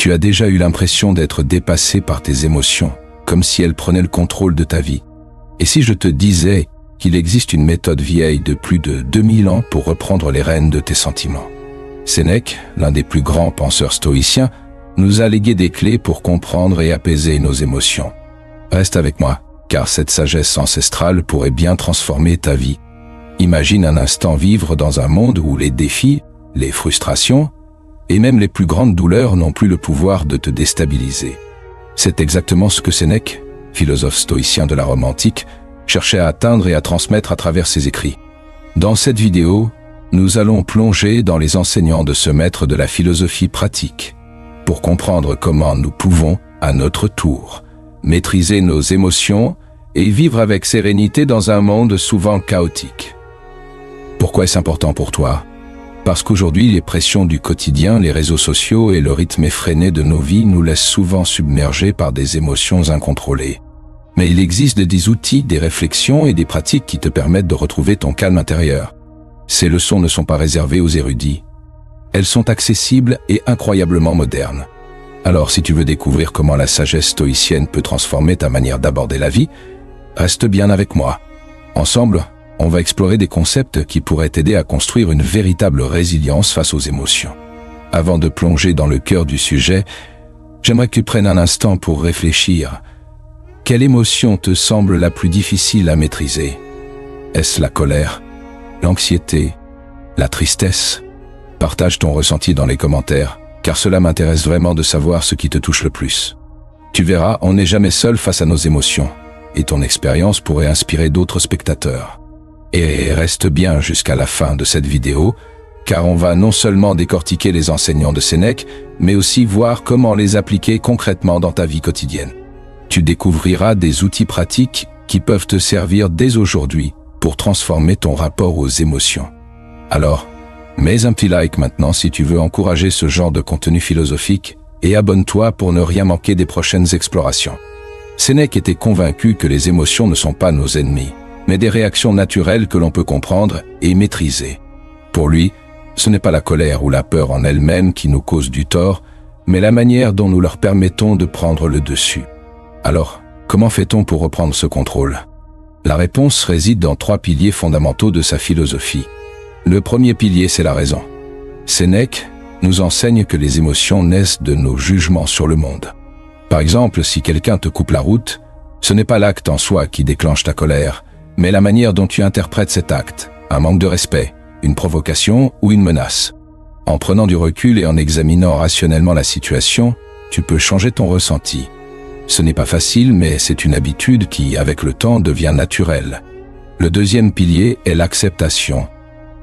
Tu as déjà eu l'impression d'être dépassé par tes émotions, comme si elles prenaient le contrôle de ta vie. Et si je te disais qu'il existe une méthode vieille de plus de 2000 ans pour reprendre les rênes de tes sentiments? Sénèque, l'un des plus grands penseurs stoïciens, nous a légué des clés pour comprendre et apaiser nos émotions. Reste avec moi, car cette sagesse ancestrale pourrait bien transformer ta vie. Imagine un instant vivre dans un monde où les défis, les frustrations et même les plus grandes douleurs n'ont plus le pouvoir de te déstabiliser. C'est exactement ce que Sénèque, philosophe stoïcien de la Rome antique, cherchait à atteindre et à transmettre à travers ses écrits. Dans cette vidéo, nous allons plonger dans les enseignements de ce maître de la philosophie pratique, pour comprendre comment nous pouvons, à notre tour, maîtriser nos émotions et vivre avec sérénité dans un monde souvent chaotique. Pourquoi est-ce important pour toi? Parce qu'aujourd'hui, les pressions du quotidien, les réseaux sociaux et le rythme effréné de nos vies nous laissent souvent submergés par des émotions incontrôlées. Mais il existe des outils, des réflexions et des pratiques qui te permettent de retrouver ton calme intérieur. Ces leçons ne sont pas réservées aux érudits. Elles sont accessibles et incroyablement modernes. Alors, si tu veux découvrir comment la sagesse stoïcienne peut transformer ta manière d'aborder la vie, reste bien avec moi. Ensemble, on va explorer des concepts qui pourraient t'aider à construire une véritable résilience face aux émotions. Avant de plonger dans le cœur du sujet, j'aimerais que tu prennes un instant pour réfléchir. Quelle émotion te semble la plus difficile à maîtriser? Est-ce la colère, l'anxiété, la tristesse? Partage ton ressenti dans les commentaires, car cela m'intéresse vraiment de savoir ce qui te touche le plus. Tu verras, on n'est jamais seul face à nos émotions, et ton expérience pourrait inspirer d'autres spectateurs. Et reste bien jusqu'à la fin de cette vidéo, car on va non seulement décortiquer les enseignements de Sénèque, mais aussi voir comment les appliquer concrètement dans ta vie quotidienne. Tu découvriras des outils pratiques qui peuvent te servir dès aujourd'hui pour transformer ton rapport aux émotions. Alors, mets un petit like maintenant si tu veux encourager ce genre de contenu philosophique et abonne-toi pour ne rien manquer des prochaines explorations. Sénèque était convaincu que les émotions ne sont pas nos ennemis, mais des réactions naturelles que l'on peut comprendre et maîtriser. Pour lui, ce n'est pas la colère ou la peur en elle-même qui nous cause du tort, mais la manière dont nous leur permettons de prendre le dessus. Alors, comment fait-on pour reprendre ce contrôle? La réponse réside dans 3 piliers fondamentaux de sa philosophie. Le premier pilier, c'est la raison. Sénèque nous enseigne que les émotions naissent de nos jugements sur le monde. Par exemple, si quelqu'un te coupe la route, ce n'est pas l'acte en soi qui déclenche ta colère, mais la manière dont tu interprètes cet acte, un manque de respect, une provocation ou une menace. En prenant du recul et en examinant rationnellement la situation, tu peux changer ton ressenti. Ce n'est pas facile, mais c'est une habitude qui, avec le temps, devient naturelle. Le deuxième pilier est l'acceptation.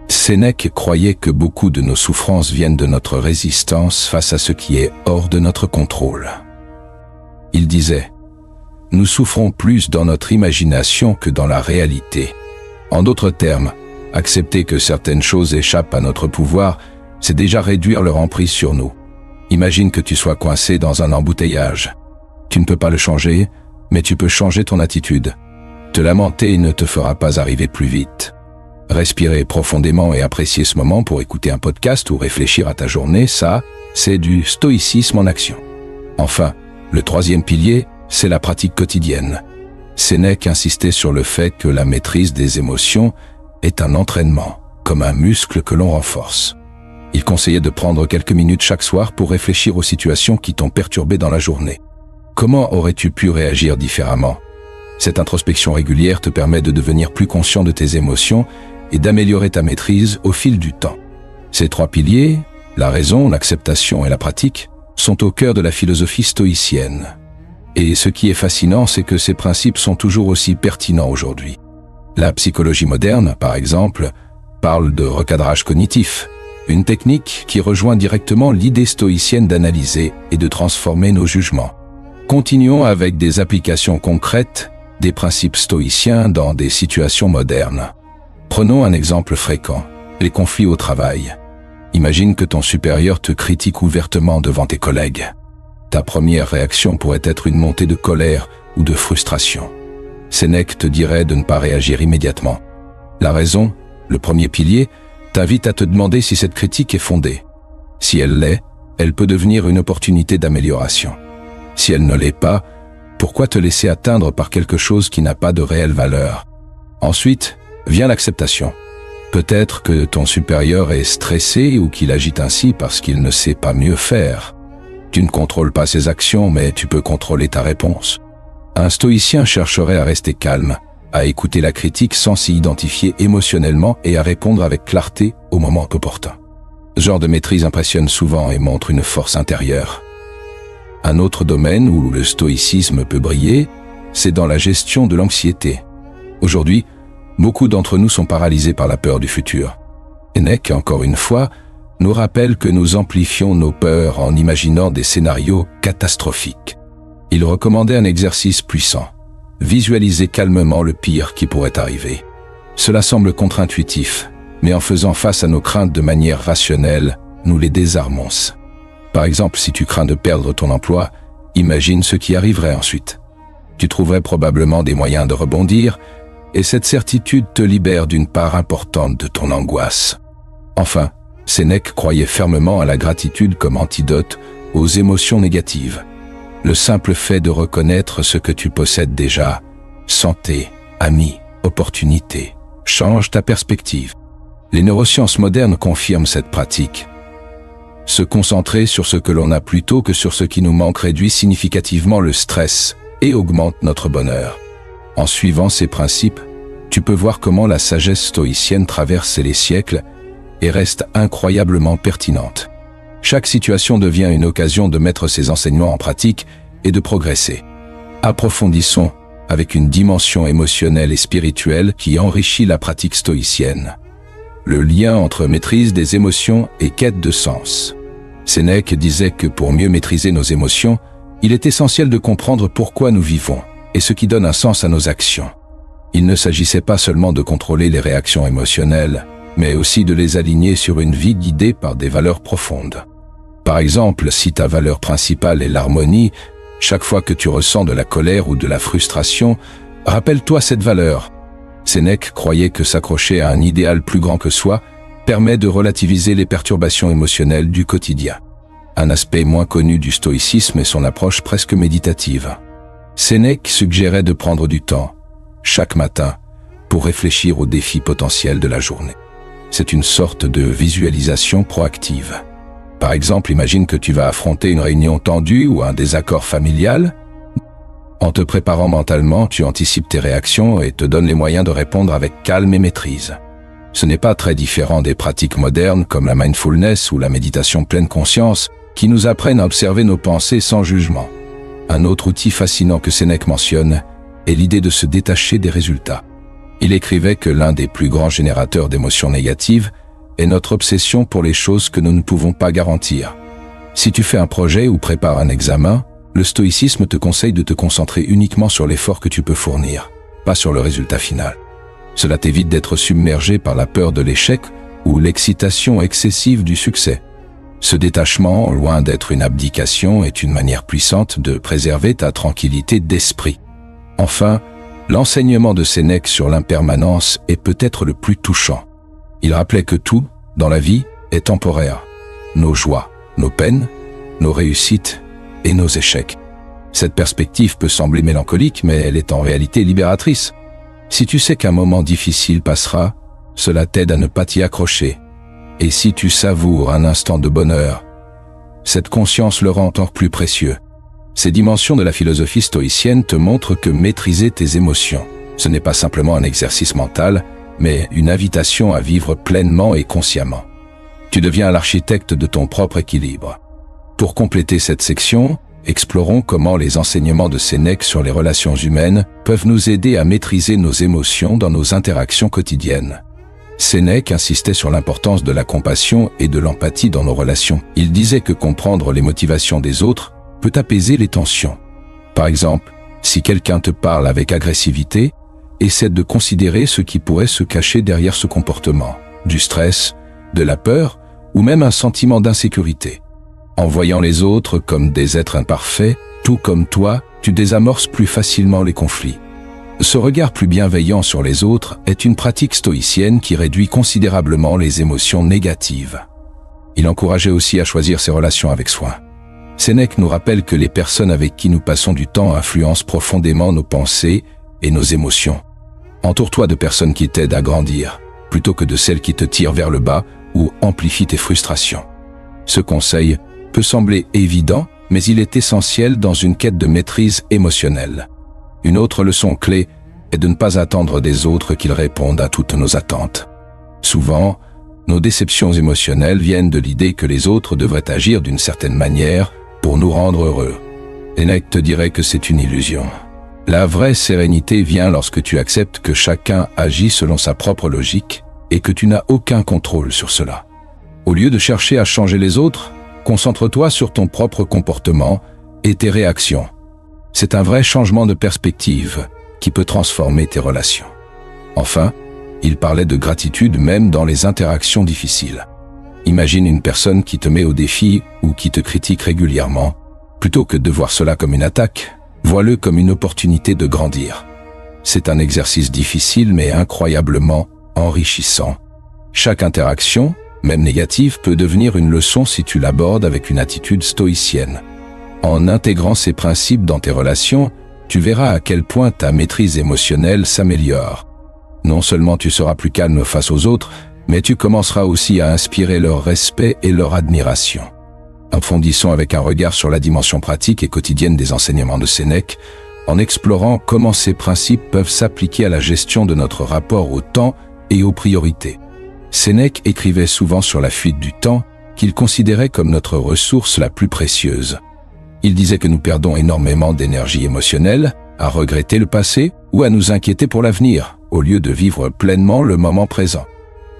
Sénèque croyait que beaucoup de nos souffrances viennent de notre résistance face à ce qui est hors de notre contrôle. Il disait « Nous souffrons plus dans notre imagination que dans la réalité ». En d'autres termes, accepter que certaines choses échappent à notre pouvoir, c'est déjà réduire leur emprise sur nous. Imagine que tu sois coincé dans un embouteillage. Tu ne peux pas le changer, mais tu peux changer ton attitude. Te lamenter ne te fera pas arriver plus vite. Respirer profondément et apprécier ce moment pour écouter un podcast ou réfléchir à ta journée, ça, c'est du stoïcisme en action. Enfin, le troisième pilier, c'est la pratique quotidienne. Sénèque insistait sur le fait que la maîtrise des émotions est un entraînement, comme un muscle que l'on renforce. Il conseillait de prendre quelques minutes chaque soir pour réfléchir aux situations qui t'ont perturbé dans la journée. Comment aurais-tu pu réagir différemment? Cette introspection régulière te permet de devenir plus conscient de tes émotions et d'améliorer ta maîtrise au fil du temps. Ces 3 piliers, la raison, l'acceptation et la pratique, sont au cœur de la philosophie stoïcienne. Et ce qui est fascinant, c'est que ces principes sont toujours aussi pertinents aujourd'hui. La psychologie moderne, par exemple, parle de recadrage cognitif, une technique qui rejoint directement l'idée stoïcienne d'analyser et de transformer nos jugements. Continuons avec des applications concrètes des principes stoïciens dans des situations modernes. Prenons un exemple fréquent, les conflits au travail. Imagine que ton supérieur te critique ouvertement devant tes collègues. Ta première réaction pourrait être une montée de colère ou de frustration. Sénèque te dirait de ne pas réagir immédiatement. La raison, le premier pilier, t'invite à te demander si cette critique est fondée. Si elle l'est, elle peut devenir une opportunité d'amélioration. Si elle ne l'est pas, pourquoi te laisser atteindre par quelque chose qui n'a pas de réelle valeur? Ensuite, vient l'acceptation. Peut-être que ton supérieur est stressé ou qu'il agit ainsi parce qu'il ne sait pas mieux faire. Tu ne contrôles pas ses actions, mais tu peux contrôler ta réponse. Un stoïcien chercherait à rester calme, à écouter la critique sans s'y identifier émotionnellement et à répondre avec clarté au moment opportun. Ce genre de maîtrise impressionne souvent et montre une force intérieure. Un autre domaine où le stoïcisme peut briller, c'est dans la gestion de l'anxiété. Aujourd'hui, beaucoup d'entre nous sont paralysés par la peur du futur. Sénèque, encore une fois, nous rappelle que nous amplifions nos peurs en imaginant des scénarios catastrophiques. Il recommandait un exercice puissant. Visualiser calmement le pire qui pourrait arriver. Cela semble contre-intuitif, mais en faisant face à nos craintes de manière rationnelle, nous les désarmons. Par exemple, si tu crains de perdre ton emploi, imagine ce qui arriverait ensuite. Tu trouverais probablement des moyens de rebondir, et cette certitude te libère d'une part importante de ton angoisse. Enfin, Sénèque croyait fermement à la gratitude comme antidote aux émotions négatives. Le simple fait de reconnaître ce que tu possèdes déjà, santé, amis, opportunités, change ta perspective. Les neurosciences modernes confirment cette pratique. Se concentrer sur ce que l'on a plutôt que sur ce qui nous manque réduit significativement le stress et augmente notre bonheur. En suivant ces principes, tu peux voir comment la sagesse stoïcienne traverse les siècles et reste incroyablement pertinente. Chaque situation devient une occasion de mettre ces enseignements en pratique et de progresser. Approfondissons avec une dimension émotionnelle et spirituelle qui enrichit la pratique stoïcienne. Le lien entre maîtrise des émotions et quête de sens. Sénèque disait que pour mieux maîtriser nos émotions, il est essentiel de comprendre pourquoi nous vivons et ce qui donne un sens à nos actions. Il ne s'agissait pas seulement de contrôler les réactions émotionnelles, mais aussi de les aligner sur une vie guidée par des valeurs profondes. Par exemple, si ta valeur principale est l'harmonie, chaque fois que tu ressens de la colère ou de la frustration, rappelle-toi cette valeur. Sénèque croyait que s'accrocher à un idéal plus grand que soi permet de relativiser les perturbations émotionnelles du quotidien. Un aspect moins connu du stoïcisme est son approche presque méditative. Sénèque suggérait de prendre du temps, chaque matin, pour réfléchir aux défis potentiels de la journée. C'est une sorte de visualisation proactive. Par exemple, imagine que tu vas affronter une réunion tendue ou un désaccord familial. En te préparant mentalement, tu anticipes tes réactions et te donnes les moyens de répondre avec calme et maîtrise. Ce n'est pas très différent des pratiques modernes comme la mindfulness ou la méditation pleine conscience qui nous apprennent à observer nos pensées sans jugement. Un autre outil fascinant que Sénèque mentionne est l'idée de se détacher des résultats. Il écrivait que l'un des plus grands générateurs d'émotions négatives est notre obsession pour les choses que nous ne pouvons pas garantir. Si tu fais un projet ou prépares un examen, le stoïcisme te conseille de te concentrer uniquement sur l'effort que tu peux fournir, pas sur le résultat final. Cela t'évite d'être submergé par la peur de l'échec ou l'excitation excessive du succès. Ce détachement, loin d'être une abdication, est une manière puissante de préserver ta tranquillité d'esprit. Enfin, l'enseignement de Sénèque sur l'impermanence est peut-être le plus touchant. Il rappelait que tout, dans la vie, est temporaire. Nos joies, nos peines, nos réussites et nos échecs. Cette perspective peut sembler mélancolique, mais elle est en réalité libératrice. Si tu sais qu'un moment difficile passera, cela t'aide à ne pas t'y accrocher. Et si tu savoures un instant de bonheur, cette conscience le rend encore plus précieux. Ces dimensions de la philosophie stoïcienne te montrent que maîtriser tes émotions, ce n'est pas simplement un exercice mental, mais une invitation à vivre pleinement et consciemment. Tu deviens l'architecte de ton propre équilibre. Pour compléter cette section, explorons comment les enseignements de Sénèque sur les relations humaines peuvent nous aider à maîtriser nos émotions dans nos interactions quotidiennes. Sénèque insistait sur l'importance de la compassion et de l'empathie dans nos relations. Il disait que comprendre les motivations des autres peut apaiser les tensions. Par exemple, si quelqu'un te parle avec agressivité, essaie de considérer ce qui pourrait se cacher derrière ce comportement, du stress, de la peur ou même un sentiment d'insécurité. En voyant les autres comme des êtres imparfaits, tout comme toi, tu désamorces plus facilement les conflits. Ce regard plus bienveillant sur les autres est une pratique stoïcienne qui réduit considérablement les émotions négatives. Il encourageait aussi à choisir ses relations avec soin. Sénèque nous rappelle que les personnes avec qui nous passons du temps influencent profondément nos pensées et nos émotions. Entoure-toi de personnes qui t'aident à grandir, plutôt que de celles qui te tirent vers le bas ou amplifient tes frustrations. Ce conseil peut sembler évident, mais il est essentiel dans une quête de maîtrise émotionnelle. Une autre leçon clé est de ne pas attendre des autres qu'ils répondent à toutes nos attentes. Souvent, nos déceptions émotionnelles viennent de l'idée que les autres devraient agir d'une certaine manière pour nous rendre heureux. Sénèque te dirait que c'est une illusion. La vraie sérénité vient lorsque tu acceptes que chacun agit selon sa propre logique et que tu n'as aucun contrôle sur cela. Au lieu de chercher à changer les autres, concentre-toi sur ton propre comportement et tes réactions. C'est un vrai changement de perspective qui peut transformer tes relations. Enfin, il parlait de gratitude même dans les interactions difficiles. Imagine une personne qui te met au défi ou qui te critique régulièrement. Plutôt que de voir cela comme une attaque, vois-le comme une opportunité de grandir. C'est un exercice difficile mais incroyablement enrichissant. Chaque interaction, même négative, peut devenir une leçon si tu l'abordes avec une attitude stoïcienne. En intégrant ces principes dans tes relations, tu verras à quel point ta maîtrise émotionnelle s'améliore. Non seulement tu seras plus calme face aux autres, mais tu commenceras aussi à inspirer leur respect et leur admiration. Approfondissons avec un regard sur la dimension pratique et quotidienne des enseignements de Sénèque, en explorant comment ces principes peuvent s'appliquer à la gestion de notre rapport au temps et aux priorités. Sénèque écrivait souvent sur la fuite du temps, qu'il considérait comme notre ressource la plus précieuse. Il disait que nous perdons énormément d'énergie émotionnelle à regretter le passé ou à nous inquiéter pour l'avenir, au lieu de vivre pleinement le moment présent.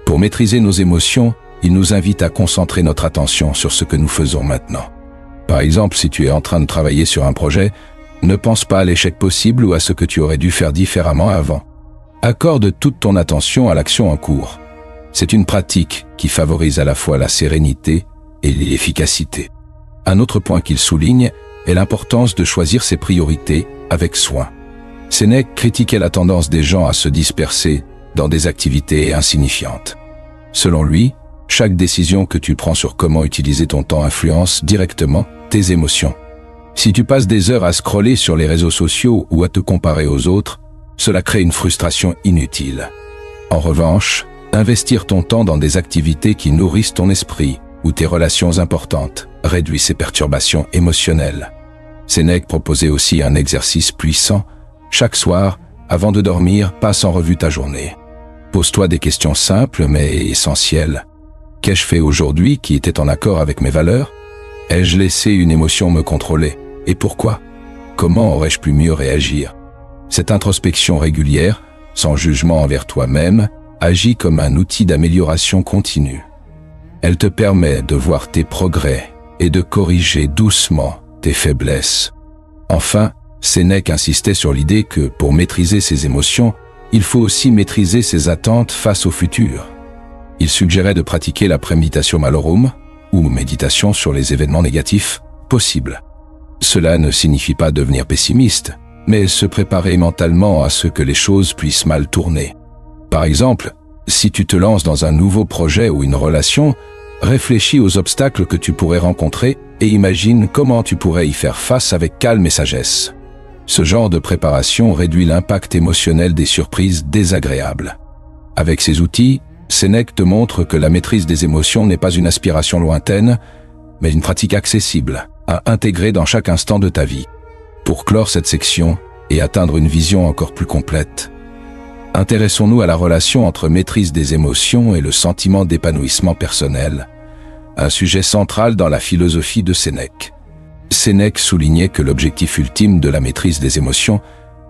Pour maîtriser nos émotions, il nous invite à concentrer notre attention sur ce que nous faisons maintenant. Par exemple, si tu es en train de travailler sur un projet, ne pense pas à l'échec possible ou à ce que tu aurais dû faire différemment avant. Accorde toute ton attention à l'action en cours. C'est une pratique qui favorise à la fois la sérénité et l'efficacité. Un autre point qu'il souligne est l'importance de choisir ses priorités avec soin. Sénèque critiquait la tendance des gens à se disperser dans des activités insignifiantes. Selon lui, chaque décision que tu prends sur comment utiliser ton temps influence directement tes émotions. Si tu passes des heures à scroller sur les réseaux sociaux ou à te comparer aux autres, cela crée une frustration inutile. En revanche, investir ton temps dans des activités qui nourrissent ton esprit ou tes relations importantes réduit ces perturbations émotionnelles. Sénèque proposait aussi un exercice puissant. Chaque soir, avant de dormir, passe en revue ta journée. Pose-toi des questions simples mais essentielles. Qu'ai-je fait aujourd'hui qui était en accord avec mes valeurs? Ai-je laissé une émotion me contrôler? Et pourquoi? Comment aurais-je pu mieux réagir? Cette introspection régulière, sans jugement envers toi-même, agit comme un outil d'amélioration continue. Elle te permet de voir tes progrès et de corriger doucement tes faiblesses. Enfin, Sénèque insistait sur l'idée que pour maîtriser ses émotions, il faut aussi maîtriser ses attentes face au futur. Il suggérait de pratiquer la préméditation malorum, ou méditation sur les événements négatifs, possibles. Cela ne signifie pas devenir pessimiste, mais se préparer mentalement à ce que les choses puissent mal tourner. Par exemple, si tu te lances dans un nouveau projet ou une relation, réfléchis aux obstacles que tu pourrais rencontrer et imagine comment tu pourrais y faire face avec calme et sagesse. Ce genre de préparation réduit l'impact émotionnel des surprises désagréables. Avec ces outils, Sénèque te montre que la maîtrise des émotions n'est pas une aspiration lointaine, mais une pratique accessible, à intégrer dans chaque instant de ta vie. Pour clore cette section et atteindre une vision encore plus complète, intéressons-nous à la relation entre maîtrise des émotions et le sentiment d'épanouissement personnel, un sujet central dans la philosophie de Sénèque. Sénèque soulignait que l'objectif ultime de la maîtrise des émotions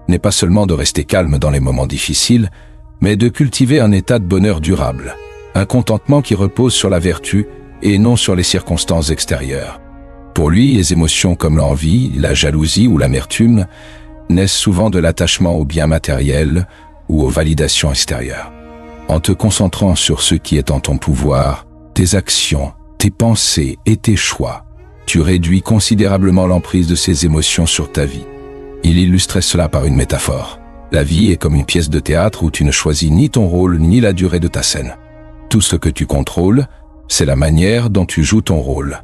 n'est pas seulement de rester calme dans les moments difficiles, mais de cultiver un état de bonheur durable, un contentement qui repose sur la vertu et non sur les circonstances extérieures. Pour lui, les émotions comme l'envie, la jalousie ou l'amertume naissent souvent de l'attachement aux biens matériels ou aux validations extérieures. En te concentrant sur ce qui est en ton pouvoir, tes actions, tes pensées et tes choix, tu réduis considérablement l'emprise de ces émotions sur ta vie. Il illustrait cela par une métaphore. La vie est comme une pièce de théâtre où tu ne choisis ni ton rôle ni la durée de ta scène. Tout ce que tu contrôles, c'est la manière dont tu joues ton rôle.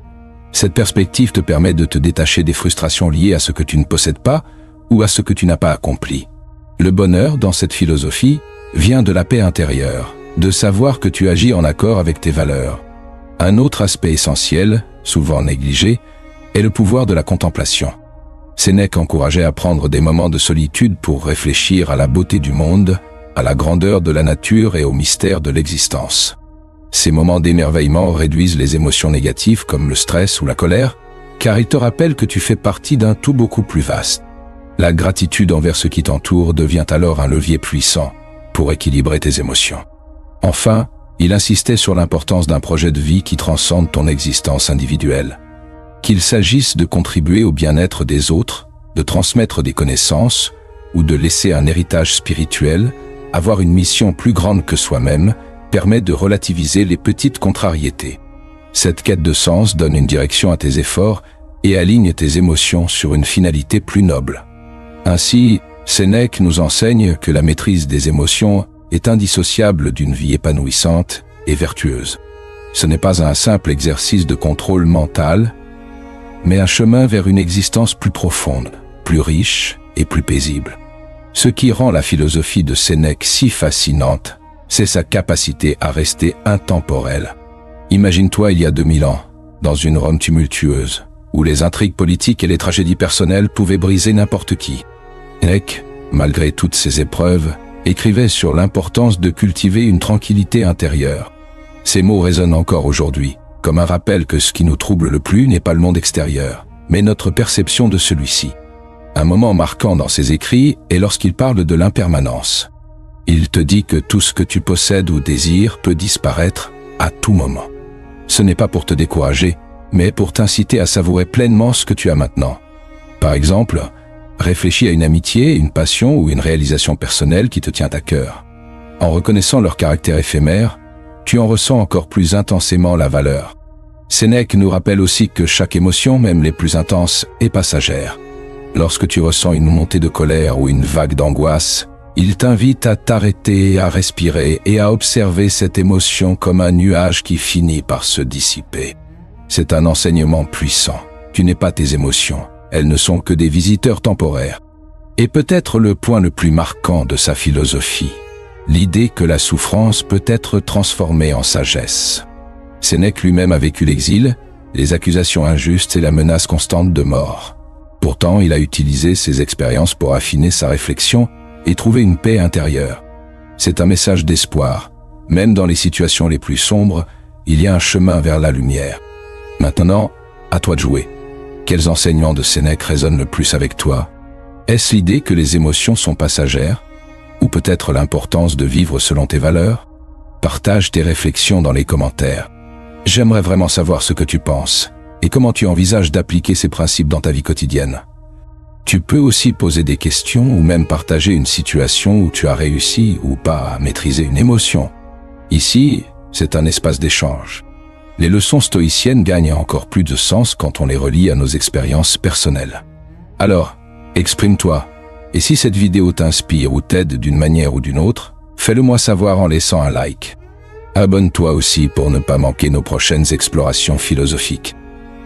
Cette perspective te permet de te détacher des frustrations liées à ce que tu ne possèdes pas ou à ce que tu n'as pas accompli. Le bonheur, dans cette philosophie, vient de la paix intérieure, de savoir que tu agis en accord avec tes valeurs. Un autre aspect essentiel, souvent négligé, est le pouvoir de la contemplation. Sénèque encourageait à prendre des moments de solitude pour réfléchir à la beauté du monde, à la grandeur de la nature et au mystère de l'existence. Ces moments d'émerveillement réduisent les émotions négatives comme le stress ou la colère, car ils te rappellent que tu fais partie d'un tout beaucoup plus vaste. La gratitude envers ce qui t'entoure devient alors un levier puissant pour équilibrer tes émotions. Enfin, il insistait sur l'importance d'un projet de vie qui transcende ton existence individuelle. Qu'il s'agisse de contribuer au bien-être des autres, de transmettre des connaissances ou de laisser un héritage spirituel, avoir une mission plus grande que soi-même permet de relativiser les petites contrariétés. Cette quête de sens donne une direction à tes efforts et aligne tes émotions sur une finalité plus noble. Ainsi, Sénèque nous enseigne que la maîtrise des émotions est indissociable d'une vie épanouissante et vertueuse. Ce n'est pas un simple exercice de contrôle mental, mais un chemin vers une existence plus profonde, plus riche et plus paisible. Ce qui rend la philosophie de Sénèque si fascinante, c'est sa capacité à rester intemporelle. Imagine-toi il y a 2000 ans, dans une Rome tumultueuse, où les intrigues politiques et les tragédies personnelles pouvaient briser n'importe qui. Sénèque, malgré toutes ces épreuves, écrivait sur l'importance de cultiver une tranquillité intérieure. Ces mots résonnent encore aujourd'hui, comme un rappel que ce qui nous trouble le plus n'est pas le monde extérieur, mais notre perception de celui-ci. Un moment marquant dans ses écrits est lorsqu'il parle de l'impermanence. Il te dit que tout ce que tu possèdes ou désires peut disparaître à tout moment. Ce n'est pas pour te décourager, mais pour t'inciter à savourer pleinement ce que tu as maintenant. Par exemple, réfléchis à une amitié, une passion ou une réalisation personnelle qui te tient à cœur. En reconnaissant leur caractère éphémère, tu en ressens encore plus intensément la valeur. Sénèque nous rappelle aussi que chaque émotion, même les plus intenses, est passagère. Lorsque tu ressens une montée de colère ou une vague d'angoisse, il t'invite à t'arrêter, à respirer et à observer cette émotion comme un nuage qui finit par se dissiper. C'est un enseignement puissant. Tu n'es pas tes émotions. Elles ne sont que des visiteurs temporaires. Et peut-être le point le plus marquant de sa philosophie, l'idée que la souffrance peut être transformée en sagesse. Sénèque lui-même a vécu l'exil, les accusations injustes et la menace constante de mort. Pourtant, il a utilisé ces expériences pour affiner sa réflexion et trouver une paix intérieure. C'est un message d'espoir. Même dans les situations les plus sombres, il y a un chemin vers la lumière. Maintenant, à toi de jouer. Quels enseignements de Sénèque résonnent le plus avec toi? Est-ce l'idée que les émotions sont passagères? Ou peut-être l'importance de vivre selon tes valeurs? Partage tes réflexions dans les commentaires. J'aimerais vraiment savoir ce que tu penses et comment tu envisages d'appliquer ces principes dans ta vie quotidienne. Tu peux aussi poser des questions ou même partager une situation où tu as réussi ou pas à maîtriser une émotion. Ici, c'est un espace d'échange. Les leçons stoïciennes gagnent encore plus de sens quand on les relie à nos expériences personnelles. Alors, exprime-toi. Et si cette vidéo t'inspire ou t'aide d'une manière ou d'une autre, fais-le moi savoir en laissant un like. Abonne-toi aussi pour ne pas manquer nos prochaines explorations philosophiques.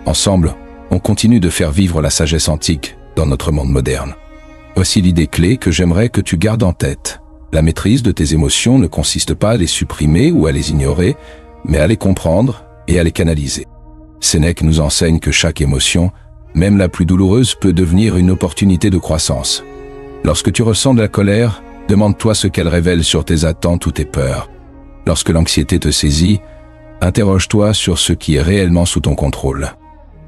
Ensemble, on continue de faire vivre la sagesse antique dans notre monde moderne. Voici l'idée clé que j'aimerais que tu gardes en tête. La maîtrise de tes émotions ne consiste pas à les supprimer ou à les ignorer, mais à les comprendre et à les canaliser. Sénèque nous enseigne que chaque émotion, même la plus douloureuse, peut devenir une opportunité de croissance. Lorsque tu ressens de la colère, demande-toi ce qu'elle révèle sur tes attentes ou tes peurs. Lorsque l'anxiété te saisit, interroge-toi sur ce qui est réellement sous ton contrôle.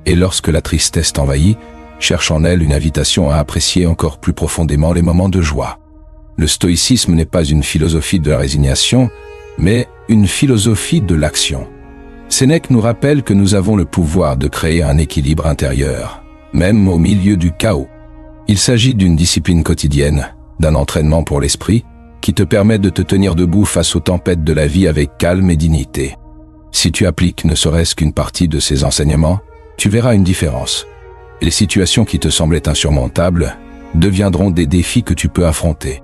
Et lorsque la tristesse t'envahit, cherche en elle une invitation à apprécier encore plus profondément les moments de joie. Le stoïcisme n'est pas une philosophie de la résignation, mais une philosophie de l'action. Sénèque nous rappelle que nous avons le pouvoir de créer un équilibre intérieur, même au milieu du chaos. Il s'agit d'une discipline quotidienne, d'un entraînement pour l'esprit, qui te permet de te tenir debout face aux tempêtes de la vie avec calme et dignité. Si tu appliques ne serait-ce qu'une partie de ces enseignements, tu verras une différence. Les situations qui te semblaient insurmontables deviendront des défis que tu peux affronter.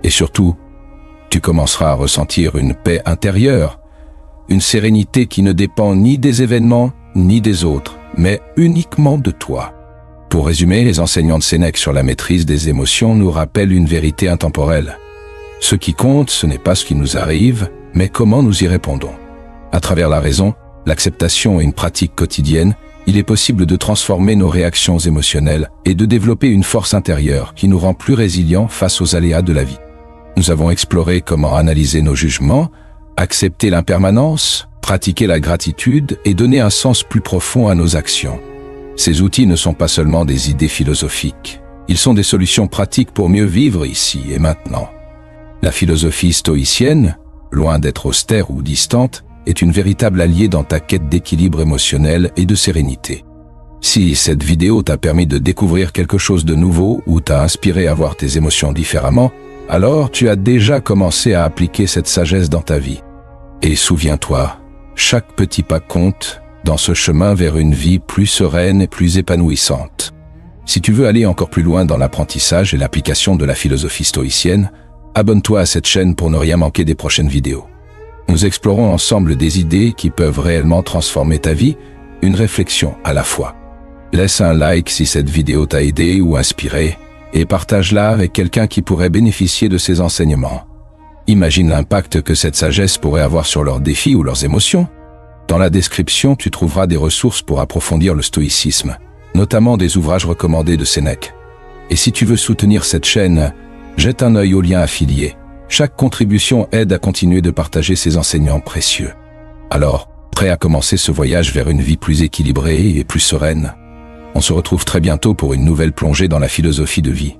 Et surtout, tu commenceras à ressentir une paix intérieure, Une sérénité qui ne dépend ni des événements, ni des autres, mais uniquement de toi. Pour résumer, les enseignants de Sénèque sur la maîtrise des émotions nous rappellent une vérité intemporelle. Ce qui compte, ce n'est pas ce qui nous arrive, mais comment nous y répondons. À travers la raison, l'acceptation et une pratique quotidienne, il est possible de transformer nos réactions émotionnelles et de développer une force intérieure qui nous rend plus résilients face aux aléas de la vie. Nous avons exploré comment analyser nos jugements, accepter l'impermanence, pratiquer la gratitude et donner un sens plus profond à nos actions. Ces outils ne sont pas seulement des idées philosophiques, ils sont des solutions pratiques pour mieux vivre ici et maintenant. La philosophie stoïcienne, loin d'être austère ou distante, est une véritable alliée dans ta quête d'équilibre émotionnel et de sérénité. Si cette vidéo t'a permis de découvrir quelque chose de nouveau ou t'a inspiré à voir tes émotions différemment, alors tu as déjà commencé à appliquer cette sagesse dans ta vie. Et souviens-toi, chaque petit pas compte dans ce chemin vers une vie plus sereine et plus épanouissante. Si tu veux aller encore plus loin dans l'apprentissage et l'application de la philosophie stoïcienne, abonne-toi à cette chaîne pour ne rien manquer des prochaines vidéos. Nous explorons ensemble des idées qui peuvent réellement transformer ta vie, une réflexion à la fois. Laisse un like si cette vidéo t'a aidé ou inspiré et partage-la avec quelqu'un qui pourrait bénéficier de ces enseignements. Imagine l'impact que cette sagesse pourrait avoir sur leurs défis ou leurs émotions. Dans la description, tu trouveras des ressources pour approfondir le stoïcisme, notamment des ouvrages recommandés de Sénèque. Et si tu veux soutenir cette chaîne, jette un œil aux liens affiliés. Chaque contribution aide à continuer de partager ces enseignements précieux. Alors, prêt à commencer ce voyage vers une vie plus équilibrée et plus sereine? On se retrouve très bientôt pour une nouvelle plongée dans la philosophie de vie.